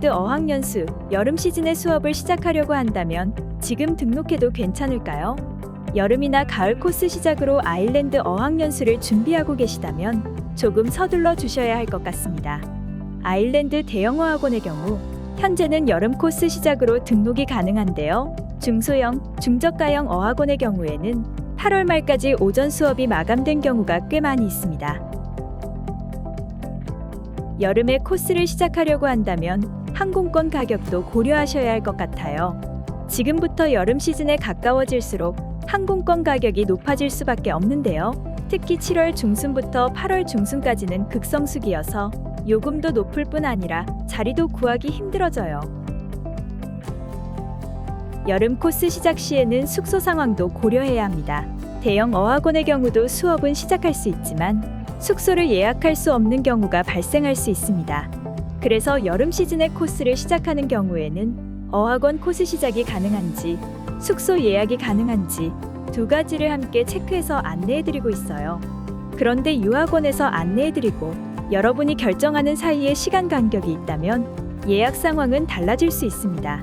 아일랜드 어학연수 여름 시즌의 수업을 시작하려고 한다면 지금 등록해도 괜찮을까요? 여름이나 가을 코스 시작으로 아일랜드 어학연수를 준비하고 계시다면 조금 서둘러 주셔야 할 것 같습니다. 아일랜드 대형어학원의 경우 현재는 여름 코스 시작으로 등록이 가능한데요. 중소형, 중저가형 어학원의 경우에는 8월 말까지 오전 수업이 마감된 경우가 꽤 많이 있습니다. 여름에 코스를 시작하려고 한다면 항공권 가격도 고려하셔야 할 것 같아요. 지금부터 여름 시즌에 가까워질수록 항공권 가격이 높아질 수밖에 없는데요. 특히 7월 중순부터 8월 중순까지는 극성수기여서 요금도 높을 뿐 아니라 자리도 구하기 힘들어져요. 여름 코스 시작 시에는 숙소 상황도 고려해야 합니다. 대형 어학원의 경우도 수업은 시작할 수 있지만 숙소를 예약할 수 없는 경우가 발생할 수 있습니다. 그래서 여름 시즌에 코스를 시작하는 경우에는 어학원 코스 시작이 가능한지, 숙소 예약이 가능한지 두 가지를 함께 체크해서 안내해드리고 있어요. 그런데 유학원에서 안내해드리고 여러분이 결정하는 사이에 시간 간격이 있다면 예약 상황은 달라질 수 있습니다.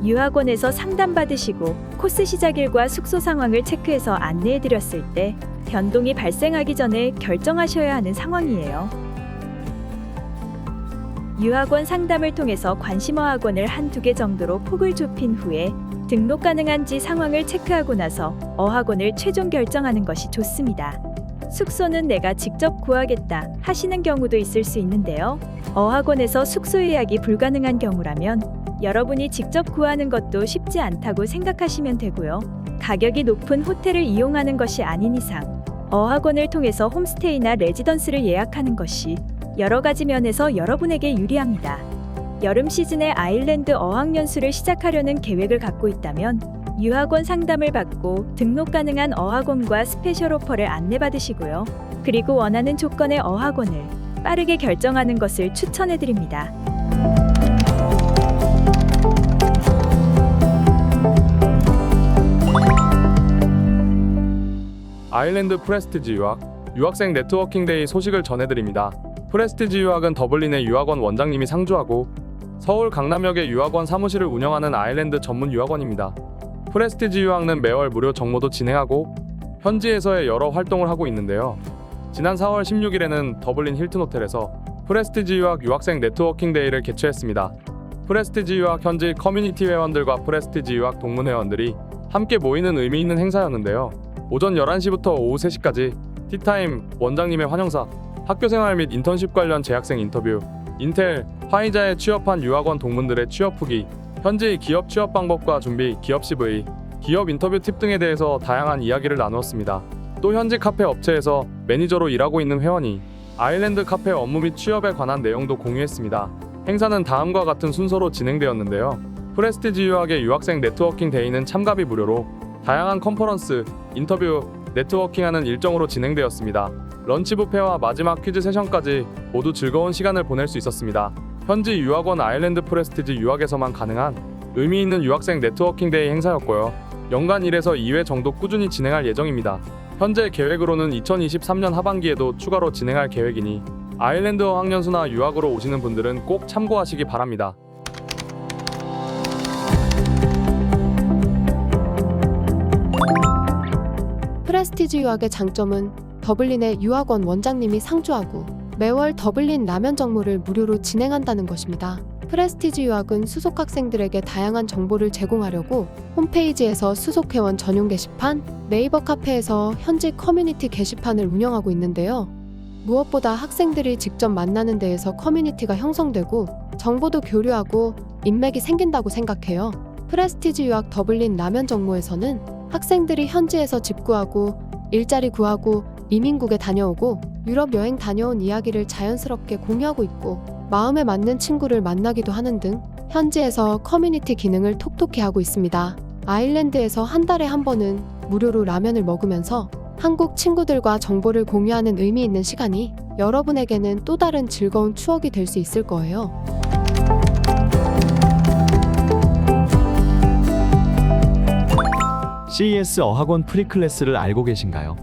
유학원에서 상담받으시고 코스 시작일과 숙소 상황을 체크해서 안내해드렸을 때 변동이 발생하기 전에 결정하셔야 하는 상황이에요. 유학원 상담을 통해서 관심어학원을 한두 개 정도로 폭을 좁힌 후에 등록 가능한지 상황을 체크하고 나서 어학원을 최종 결정하는 것이 좋습니다. 숙소는 내가 직접 구하겠다 하시는 경우도 있을 수 있는데요. 어학원에서 숙소 예약이 불가능한 경우라면 여러분이 직접 구하는 것도 쉽지 않다고 생각하시면 되고요. 가격이 높은 호텔을 이용하는 것이 아닌 이상 어학원을 통해서 홈스테이나 레지던스를 예약하는 것이 여러 가지 면에서 여러분에게 유리합니다. 여름 시즌에 아일랜드 어학연수를 시작하려는 계획을 갖고 있다면 유학원 상담을 받고 등록 가능한 어학원과 스페셜 오퍼를 안내받으시고요. 그리고 원하는 조건의 어학원을 빠르게 결정하는 것을 추천해드립니다. 아일랜드 프레스티지 유학, 유학생 네트워킹 데이 소식을 전해드립니다. 프레스티지 유학은 더블린의 유학원 원장님이 상주하고 서울 강남역의 유학원 사무실을 운영하는 아일랜드 전문 유학원입니다. 프레스티지 유학은 매월 무료 정모도 진행하고 현지에서의 여러 활동을 하고 있는데요. 지난 4월 16일에는 더블린 힐튼 호텔에서 프레스티지 유학 유학생 네트워킹 데이를 개최했습니다. 프레스티지 유학 현지 커뮤니티 회원들과 프레스티지 유학 동문 회원들이 함께 모이는 의미 있는 행사였는데요. 오전 11시부터 오후 3시까지 티타임, 원장님의 환영사, 학교생활 및 인턴십 관련 재학생 인터뷰, 인텔, 화이자에 취업한 유학원 동문들의 취업 후기, 현지 기업 취업 방법과 준비, 기업 CV, 기업 인터뷰 팁 등에 대해서 다양한 이야기를 나누었습니다. 또 현지 카페 업체에서 매니저로 일하고 있는 회원이 아일랜드 카페 업무 및 취업에 관한 내용도 공유했습니다. 행사는 다음과 같은 순서로 진행되었는데요. 프레스티지 유학의 유학생 네트워킹 데이는 참가비 무료로 다양한 컨퍼런스, 인터뷰, 네트워킹하는 일정으로 진행되었습니다. 런치 뷔페와 마지막 퀴즈 세션까지 모두 즐거운 시간을 보낼 수 있었습니다. 현지 유학원 아일랜드 프레스티지 유학에서만 가능한 의미 있는 유학생 네트워킹 데이 행사였고요. 연간 1에서 2회 정도 꾸준히 진행할 예정입니다. 현재 계획으로는 2023년 하반기에도 추가로 진행할 계획이니 아일랜드 어학연수나 유학으로 오시는 분들은 꼭 참고하시기 바랍니다. 프레스티지 유학의 장점은 더블린의 유학원 원장님이 상주하고 매월 더블린 라면 정모를 무료로 진행한다는 것입니다. 프레스티지 유학은 수속 학생들에게 다양한 정보를 제공하려고 홈페이지에서 수속 회원 전용 게시판, 네이버 카페에서 현지 커뮤니티 게시판을 운영하고 있는데요. 무엇보다 학생들이 직접 만나는 데에서 커뮤니티가 형성되고 정보도 교류하고 인맥이 생긴다고 생각해요. 프레스티지 유학 더블린 라면 정모에서는 학생들이 현지에서 집 구하고 일자리 구하고 이민국에 다녀오고 유럽 여행 다녀온 이야기를 자연스럽게 공유하고 있고 마음에 맞는 친구를 만나기도 하는 등 현지에서 커뮤니티 기능을 톡톡히 하고 있습니다. 아일랜드에서 한 달에 한 번은 무료로 라면을 먹으면서 한국 친구들과 정보를 공유하는 의미 있는 시간이 여러분에게는 또 다른 즐거운 추억이 될 수 있을 거예요. CES 어학원 프리클래스를 알고 계신가요?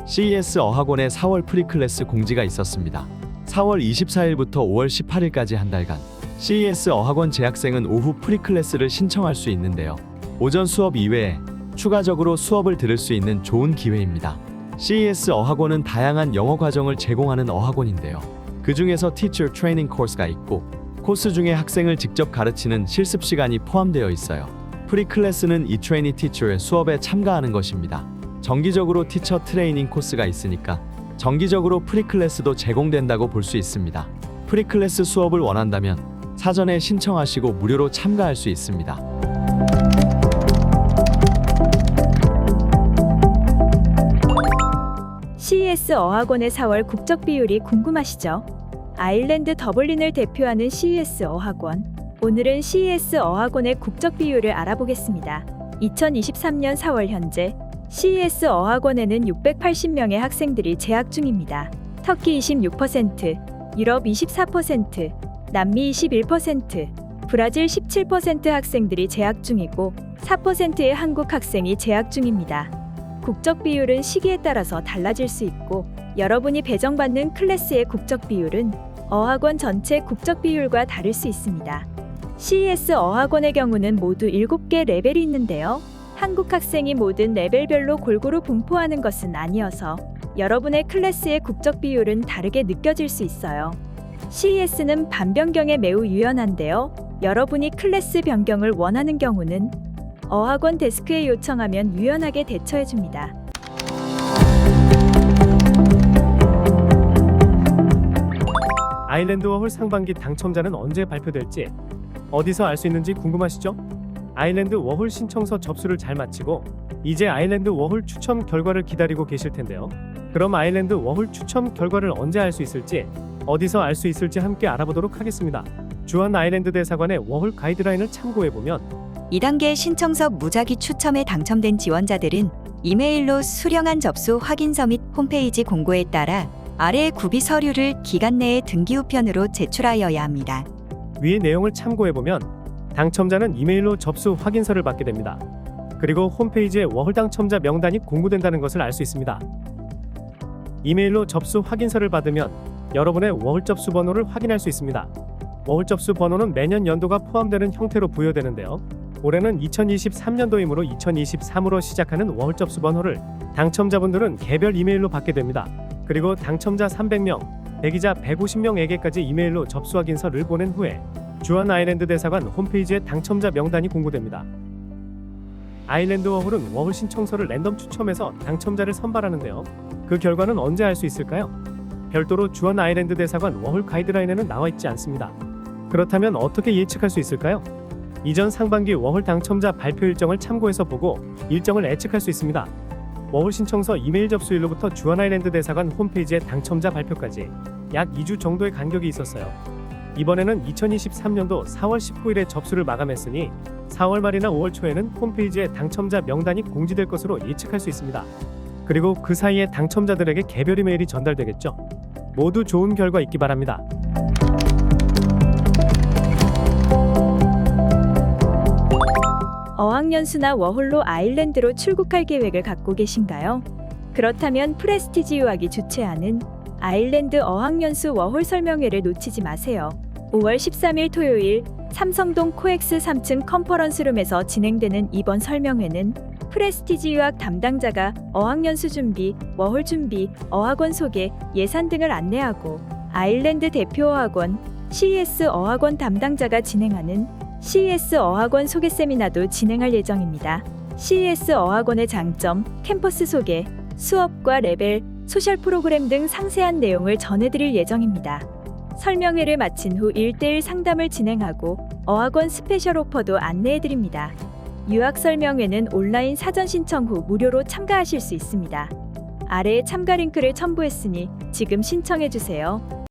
CES 어학원의 4월 프리클래스 공지가 있었습니다. 4월 24일부터 5월 18일까지 한 달간 CES 어학원 재학생은 오후 프리클래스를 신청할 수 있는데요. 오전 수업 이외에 추가적으로 수업을 들을 수 있는 좋은 기회입니다. CES 어학원은 다양한 영어 과정을 제공하는 어학원인데요. 그 중에서 티처 트레이닝 코스가 있고 코스 중에 학생을 직접 가르치는 실습 시간이 포함되어 있어요. 프리클래스는 이 트레이니 티처의 수업에 참가하는 것입니다. 정기적으로 티처 트레이닝 코스가 있으니까 정기적으로 프리클래스도 제공된다고 볼 수 있습니다. 프리클래스 수업을 원한다면 사전에 신청하시고 무료로 참가할 수 있습니다. CES 어학원의 4월 국적 비율이 궁금하시죠? 아일랜드 더블린을 대표하는 CES 어학원. 오늘은 CES 어학원의 국적 비율을 알아보겠습니다. 2023년 4월 현재 CES 어학원에는 680명의 학생들이 재학 중입니다. 터키 26%, 유럽 24%, 남미 21%, 브라질 17% 학생들이 재학 중이고 4%의 한국 학생이 재학 중입니다. 국적 비율은 시기에 따라서 달라질 수 있고 여러분이 배정받는 클래스의 국적 비율은 어학원 전체 국적 비율과 다를 수 있습니다. CES 어학원의 경우는 모두 7개 레벨이 있는데요. 한국 학생이 모든 레벨별로 골고루 분포하는 것은 아니어서 여러분의 클래스의 국적 비율은 다르게 느껴질 수 있어요. CES는 반 변경에 매우 유연한데요. 여러분이 클래스 변경을 원하는 경우는 어학원 데스크에 요청하면 유연하게 대처해줍니다. 아일랜드 워홀 상반기 당첨자는 언제 발표될지 어디서 알 수 있는지 궁금하시죠? 아일랜드 워홀 신청서 접수를 잘 마치고 이제 아일랜드 워홀 추첨 결과를 기다리고 계실 텐데요. 그럼 아일랜드 워홀 추첨 결과를 언제 알 수 있을지 어디서 알 수 있을지 함께 알아보도록 하겠습니다. 주한 아일랜드 대사관의 워홀 가이드라인을 참고해보면 2단계 신청서 무작위 추첨에 당첨된 지원자들은 이메일로 수령한 접수 확인서 및 홈페이지 공고에 따라 아래의 구비 서류를 기간 내에 등기 우편으로 제출하여야 합니다. 위의 내용을 참고해보면 당첨자는 이메일로 접수 확인서를 받게 됩니다. 그리고 홈페이지에 워홀 당첨자 명단이 공고된다는 것을 알 수 있습니다. 이메일로 접수 확인서를 받으면 여러분의 워홀 접수 번호를 확인할 수 있습니다. 워홀 접수 번호는 매년 연도가 포함되는 형태로 부여되는데요. 올해는 2023년도이므로 2023으로 시작하는 워홀 접수 번호를 당첨자분들은 개별 이메일로 받게 됩니다. 그리고 당첨자 300명, 대기자 150명에게까지 이메일로 접수 확인서를 보낸 후에 주한 아일랜드 대사관 홈페이지에 당첨자 명단이 공고됩니다. 아일랜드 워홀은 워홀 신청서를 랜덤 추첨해서 당첨자를 선발하는데요. 그 결과는 언제 알 수 있을까요? 별도로 주한 아일랜드 대사관 워홀 가이드라인에는 나와 있지 않습니다. 그렇다면 어떻게 예측할 수 있을까요? 이전 상반기 워홀 당첨자 발표 일정을 참고해서 보고 일정을 예측할 수 있습니다. 워홀 신청서 이메일 접수일로부터 주한 아일랜드 대사관 홈페이지에 당첨자 발표까지 약 2주 정도의 간격이 있었어요. 이번에는 2023년도 4월 19일에 접수를 마감했으니 4월 말이나 5월 초에는 홈페이지에 당첨자 명단이 공지될 것으로 예측할 수 있습니다. 그리고 그 사이에 당첨자들에게 개별 이메일이 전달되겠죠. 모두 좋은 결과 있기 바랍니다. 어학연수나 워홀로 아일랜드로 출국할 계획을 갖고 계신가요? 그렇다면 프레스티지 유학이 주최하는 아일랜드 어학연수 워홀 설명회를 놓치지 마세요. 5월 13일 토요일 삼성동 코엑스 3층 컨퍼런스룸에서 진행되는 이번 설명회는 프레스티지 유학 담당자가 어학연수 준비, 워홀 준비, 어학원 소개, 예산 등을 안내하고 아일랜드 대표 어학원, CES 어학원 담당자가 진행하는 CES 어학원 소개 세미나도 진행할 예정입니다. CES 어학원의 장점, 캠퍼스 소개, 수업과 레벨, 소셜 프로그램 등 상세한 내용을 전해드릴 예정입니다. 설명회를 마친 후 1대1 상담을 진행하고 어학원 스페셜 오퍼도 안내해드립니다. 유학 설명회는 온라인 사전 신청 후 무료로 참가하실 수 있습니다. 아래에 참가 링크를 첨부했으니 지금 신청해주세요.